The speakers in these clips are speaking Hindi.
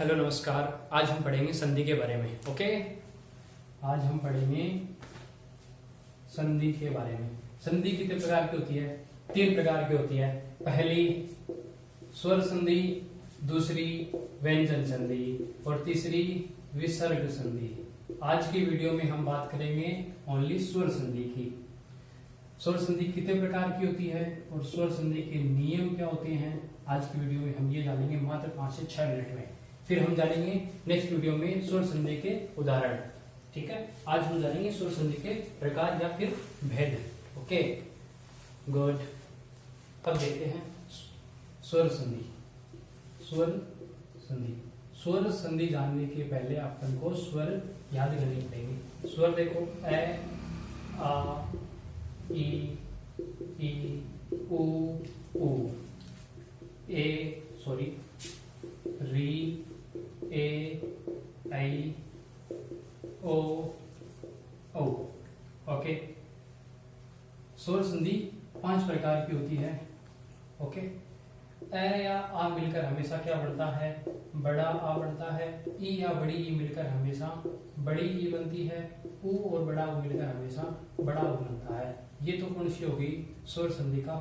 हेलो नमस्कार। आज हम पढ़ेंगे संधि के बारे में। ओके, आज हम पढ़ेंगे संधि के बारे में। संधि कितने प्रकार की होती है? 3 प्रकार की होती है। पहली स्वर संधि, दूसरी व्यंजन संधि और तीसरी विसर्ग संधि। आज की वीडियो में हम बात करेंगे ओनली स्वर संधि की। स्वर संधि कितने प्रकार की होती है और स्वर संधि के नियम क्या होते हैं, आज की वीडियो में हम ये जानेंगे मात्र 5 से 6 मिनट में। फिर हम जानेंगे नेक्स्ट वीडियो में स्वर संधि के उदाहरण। ठीक है, आज हम जानेंगे स्वर संधि के प्रकार या फिर भेद। Okay good. अब देखते हैं स्वर संधि। स्वर संधि स्वर संधि जानने के पहले अपन को स्वर याद करने पड़ेंगे। स्वर देखो, ए, आ, ई, उ, री, ए, आई, ओ, औ। ओके, स्वर संधि 5 प्रकार की होती है। ओके, ए या आ मिलकर हमेशा क्या बनता है? बड़ा आ बनता है। ई या बड़ी ई मिलकर हमेशा बड़ी ई बनती है। उ और बड़ा उ मिलकर हमेशा बड़ा उ बनता है। ये तो कौन सी होगी? स्वर संधि का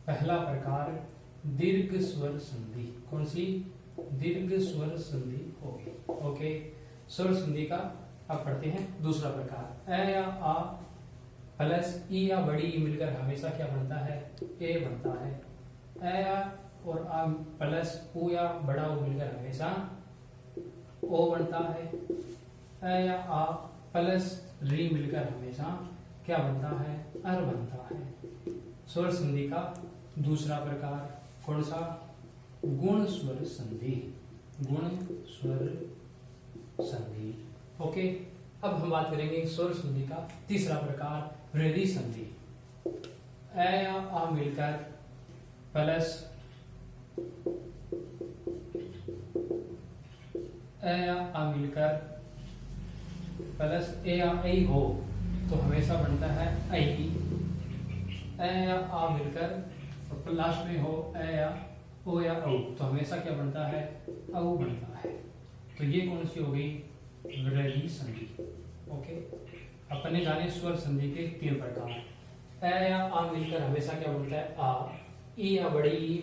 पहला प्रकार दीर्घ स्वर संधि। कौन सी? दीर्घ स्वर संधि होगी। ओके, स्वर संधि का अब पढ़ते हैं दूसरा प्रकार। ए या आ प्लस ई या बड़ी ई मिलकर हमेशा क्या बनता है? ए बनता है। ए या और आ प्लस उ या बड़ा उ मिलकर हमेशा ओ बनता है। ए या आ प्लस री मिलकर हमेशा क्या बनता है? अर बनता है। स्वर संधि का दूसरा प्रकार कौन सा? गुण स्वर संधि। गुण स्वर संधि। ओके, अब हम बात करेंगे स्वर संधि का तीसरा प्रकार वृद्धि संधि। ए या आ मिलकर प्लस ए या आ मिलकर प्लस ए या ऐ हो तो हमेशा बनता है ऐ। ए या आ मिलकर और लास्ट में हो ए या ओ या औ तो हमेशा क्या बनता है? औ बनता है। तो ये कौन सी हो गई? वृद्धि संधि। ओके, अपने जाने स्वर संधि के 3 प्रकार। ए या आ मिलकर हमेशा क्या बनता है? आ। ई या बड़ी ई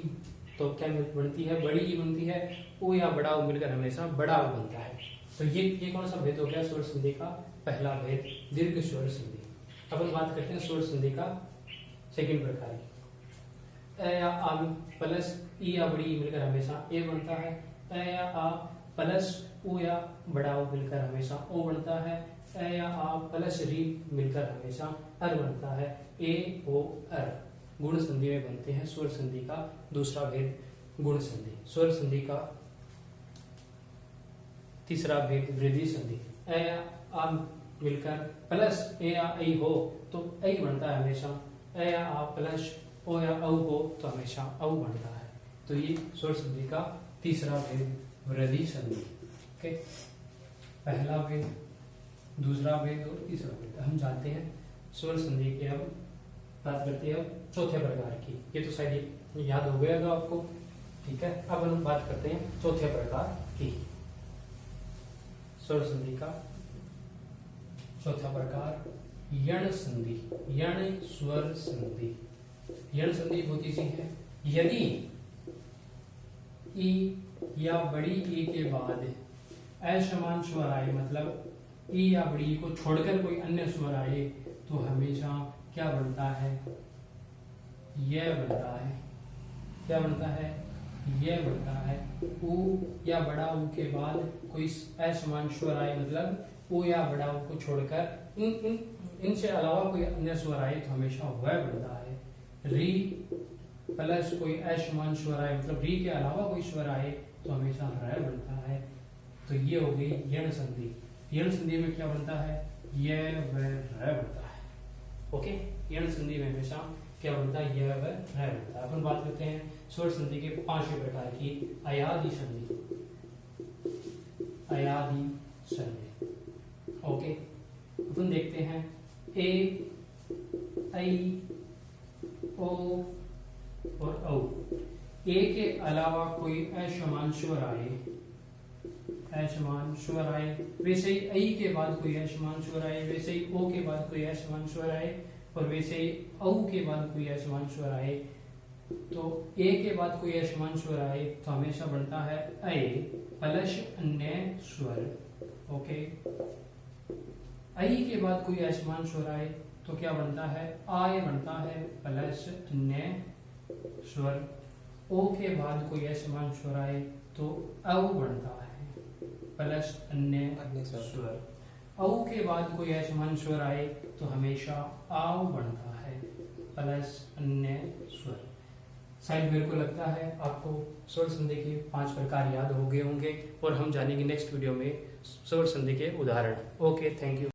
तो क्या बनती है? बड़ी ई बनती है। ओ या बड़ा ओ मिलकर हमेशा बड़ा ओ बनता है। तो ये कौन सा भेद हो गया? स्वर संधि का पहला भेद दीर्घ स्वर संधि। अब हम बात करते हैं स्वर संधि का सेकंड प्रकार। ए या आ प्लस ई या बड़ी ई मिलकर हमेशा ए बनता है। ए या आ प्लस उ या बड़ा उ मिलकर हमेशा ओ बनता है। ए या आ प्लस री मिलकर हमेशा अर बनता है। ए ओ अर गुण संधि में बनते हैं। स्वर संधि का दूसरा भेद गुण संधि। स्वर संधि का तीसरा भेद वृद्धि संधि। ए या आ मिलकर प्लस ए या ऐ हो तो ऐ बनता है हमेशा। ए या आ प्लस ओ या औ हो तो हमेशा औ बनता है। तो ये स्वर संधि का तीसरा भेद वृद्धि संधि। ओके, पहला भेद, दूसरा भेद और तीसरा भेद हम जानते हैं। स्वर संधि के अब बात करते हैं अब चौथे प्रकार की। ये तो शायद याद हो गया होगा आपको। ठीक है, अब हम बात करते हैं चौथे प्रकार की। स्वर संधि का चौथा प्रकार यण संधि। यण स्वर संधि। यण संधि बहुत ईजी है। यदि ई या बड़ी ई के बाद असमान स्वर आए, मतलब ई या बड़ी ई को छोड़कर कोई अन्य स्वर आए तो हमेशा क्या बनता है? यह बनता है। क्या बनता है? यह बनता है। उ या बड़ा उ के बाद कोई असमान स्वर आए, मतलब उ या बड़ा उ को छोड़कर इनसे अलावा कोई अन्य स्वर आए तो हमेशा वह बनता है। री प्लस कोई असमान स्वर आए, मतलब री के अलावा कोई स्वर आए तो हमेशा र बनता है। तो ये हो गई यण संधि। यण संधि में क्या बनता है? यह व र बनता है। ओके, यण संधि में हमेशा क्या बनता है? यह व र बनता है। अपन बात करते हैं स्वर संधि के 5वें प्रकार की अयादि संधि। अयादि संधि। ओके, अपन देखते हैं ए, ऐ, ओ और औ। ए के अलावा कोई असमान स्वर आए ऐशमान स्वर आए, वैसे ही ऐ के बाद कोई ऐशमान स्वर आए, वैसे ही ओ के बाद कोई ऐशमान स्वर आए, और वैसे ही औ के बाद कोई ऐशमान स्वर आए। तो ए के बाद कोई ऐशमान स्वर आए तो हमेशा बनता है ऐ प्लस अन्य स्वर। ओके, ऐ के बाद कोई ऐशमान स्वर आए तो क्या बनता है, आय बनता है प्लस अन्य स्वर। ओ के बाद कोई ऐशमान स्वर आए तो औ बनता है प्लस अन्य स्वर। औ के बाद कोई ऐशमान स्वर आए तो हमेशा आव बनता है प्लस अन्य स्वर। शायद मेरे को लगता है आपको स्वर संधि के 5 प्रकार याद हो गए होंगे, और हम जानेंगे नेक्स्ट वीडियो में स्वर संधि के उदाहरण। Okay, thank you.